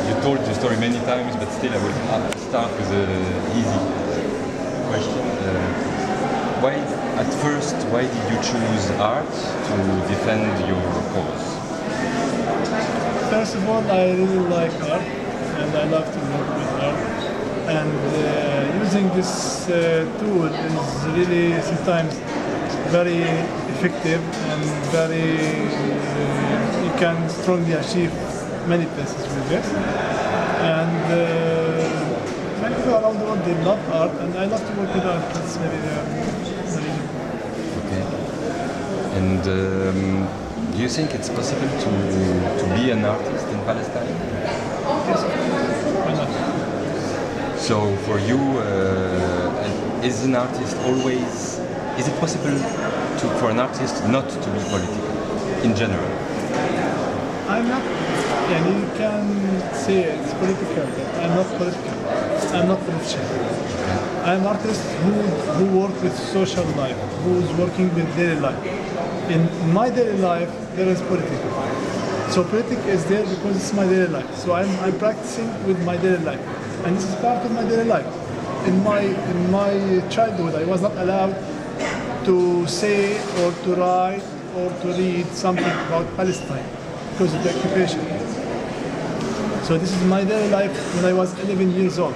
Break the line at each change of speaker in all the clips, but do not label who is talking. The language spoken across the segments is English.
You told your story many times, but still I will start with an easy question. Why did you choose art to defend your cause?
First of all, I really like art, and I love to work with art. And using this tool is really sometimes very effective and you can strongly achieve many places with this. And many people around the world, they love art, and I love to work with art. That's maybe the reason.
Okay. And do you think it's possible to be an artist in Palestine?
Yes, why not?
So for you, is an artist always? Is it possible for an artist not to be political in general?
I'm not. Yeah, you can say it's political, but I'm not political. I'm not politician. I'm an artist who works with social life, who's working with daily life. In my daily life, there is politics. So politics is there because it's my daily life. So I'm practicing with my daily life, and this is part of my daily life. In my childhood, I was not allowed to say or to write or to read something about Palestine because of the occupation. So this is my daily life when I was 11 years old,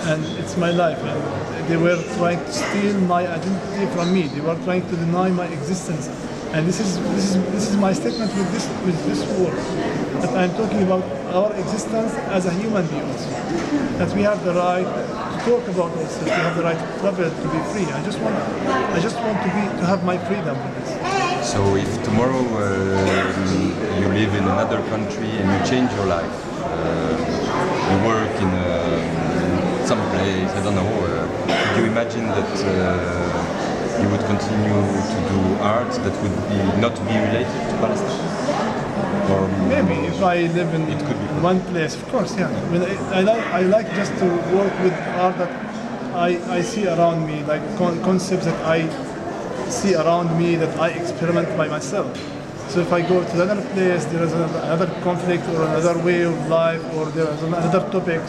and it's my life. And they were trying to steal my identity from me. They were trying to deny my existence. And this is my statement with this word. That I'm talking about our existence as a human being also. That we have the right to talk about ourselves. We have the right to travel, to be free. I just want to have my freedom with this.
So if tomorrow you live in another country and you change your life, you work in some place, I don't know, do you imagine that you would continue to do art that would not be related to Palestine? Or
maybe if I live in one place, of course, yeah. I like just to work with art that I see around me, like concepts that I see around me that I experiment by myself. So if I go to another place, there is another conflict or another way of life, or there is another topic.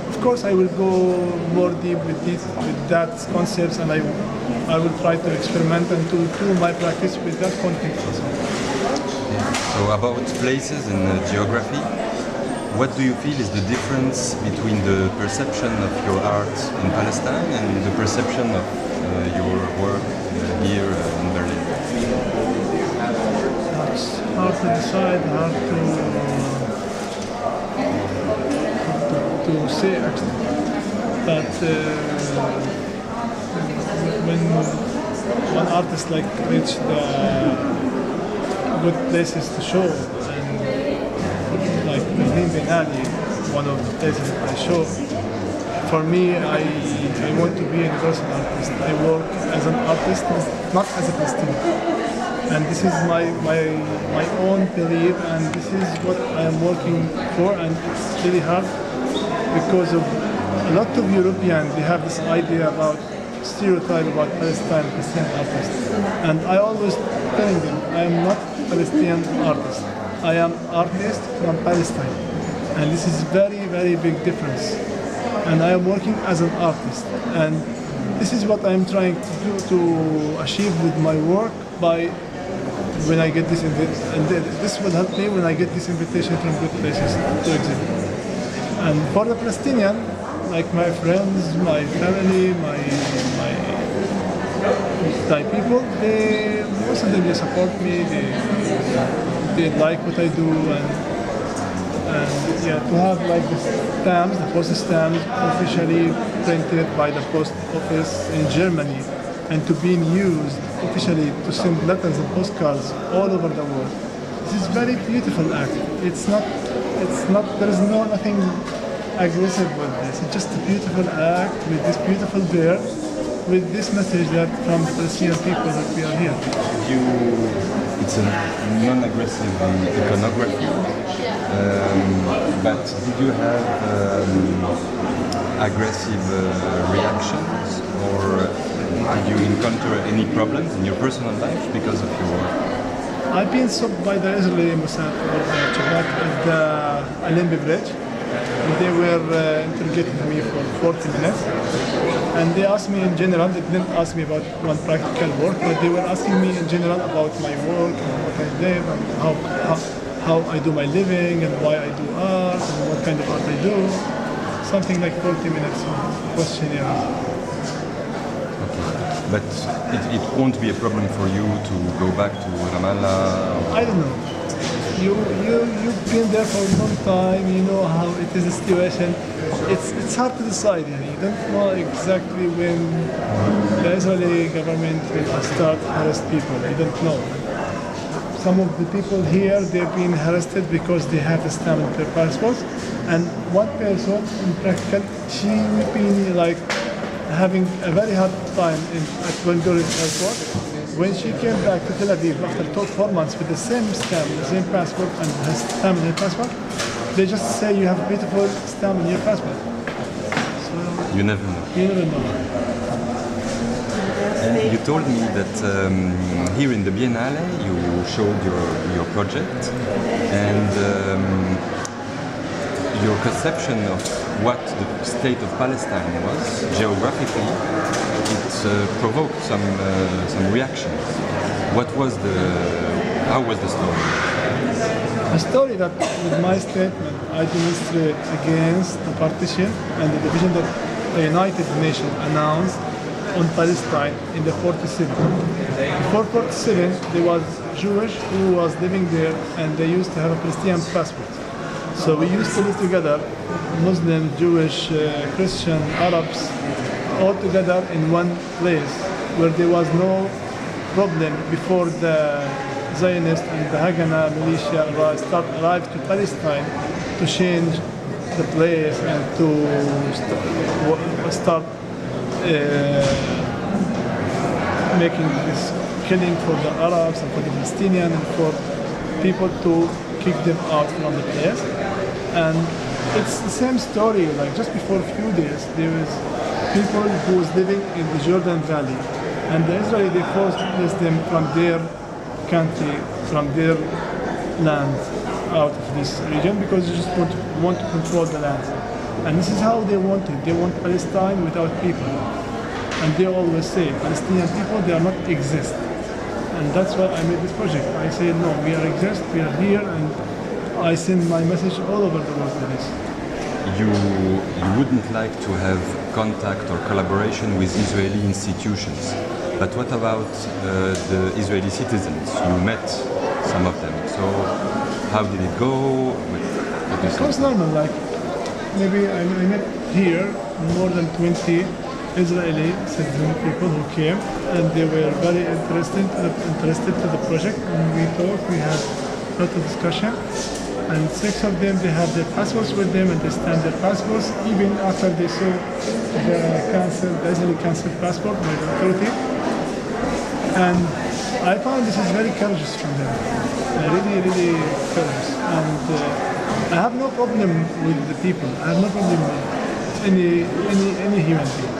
Of course, I will go more deep with that concepts, and I will try to experiment and to do my practice with that context also.
So about places and geography, what do you feel is the difference between the perception of your art in Palestine and the perception of your work here in Berlin?
It's hard to decide, hard to say actually. But when one artist like reach the good places to show, and like Biennale, one of the places that I show, for me, I want to be a universal artist. I work as an artist, not as a Palestinian. And this is my own belief, and this is what I am working for, and it's really hard because of a lot of Europeans, they have this idea about stereotype about Palestinian artists. And I always telling them, I am not Palestinian artist. I am artist from Palestine. And this is very, very big difference. And I am working as an artist. And this is what I am trying to do, to achieve with my work by when I get this invitation. And this will help me when I get this invitation from good places to exhibit. And for the Palestinian, like my friends, my family, my people, most of them they support me. They like what I do, and yeah, to have like the stamps, the post stamps, officially printed by the post office in Germany, and to being used officially to send letters and postcards all over the world. This is very beautiful act. It's not. There is nothing aggressive with this. It's just a beautiful act with this beautiful bear, with this message that from the Palestinian people that we are here.
It's a non-aggressive iconography, but did you have aggressive reactions, or did you encounter any problems in your personal life because of your work?
I've been stopped by the Israeli Mossad or Shabak at the Alembi Bridge. And they were interrogating me for 40 minutes. And they asked me in general, they didn't ask me about one practical work, but they were asking me in general about my work and what I live and how I do my living and why I do art and what kind of art I do. Something like 40 minutes questionnaire.
But it won't be a problem for you to go back to Ramallah?
I don't know. You've been there for a long time, you know how it is a situation. It's hard to decide, you don't know exactly when the Israeli government will start harass people, you don't know. Some of the people here, they've been harassed because they have the stamp on their passports, and one person in practical, she will be like having a very hard time at Ben Gurion airport. When she came back to Tel Aviv after 4 months with the same stamp, the same passport, and her stamp on her passport, they just say you have a beautiful stamp on your passport. So
you never know.
You never know.
And you told me that here in the Biennale you showed your project and your conception of what the state of Palestine was geographically. It provoked some reactions. How was the story?
A story that with my statement I demonstrate against the partition and the division that the United Nations announced on Palestine in the 47. Before 47 there was Jewish who was living there and they used to have a Palestinian passport. So we used to live together, Muslim, Jewish, Christian, Arabs, all together in one place where there was no problem before the Zionist and the Haganah militia arrived to Palestine to change the place and to start making this killing for the Arabs and for the Palestinians and for people to kick them out from the place. And it's the same story, like just before a few days there was people who was living in the Jordan Valley, and the Israeli, they forced them from their country, from their land, out of this region because they just want to control the land. And this is how they want it. They want Palestine without people. And they always say, Palestinian people, they are not exist. And that's why I made this project. I say, no, we are exist, we are here, and I send my message all over the world with this.
You wouldn't like to have contact or collaboration with Israeli institutions, but what about the Israeli citizens? You met some of them, so how did it go?
It was normal, like maybe I met here more than 20 Israeli citizen people who came and they were very interested to the project, and we talked, we had a lot of discussion. And 6 of them, they have their passports with them and they stamp their passports even after they saw the Israeli cancelled passport by the authority. And I found this is very courageous from them. Really courageous. And I have no problem with the people. I have no problem with any human being.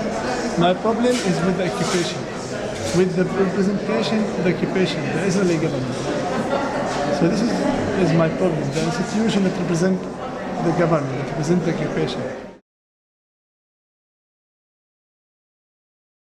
My problem is with the occupation, with the representation of the occupation, the Israeli government. So this is my problem, the institution that represent the government, that represent the occupation.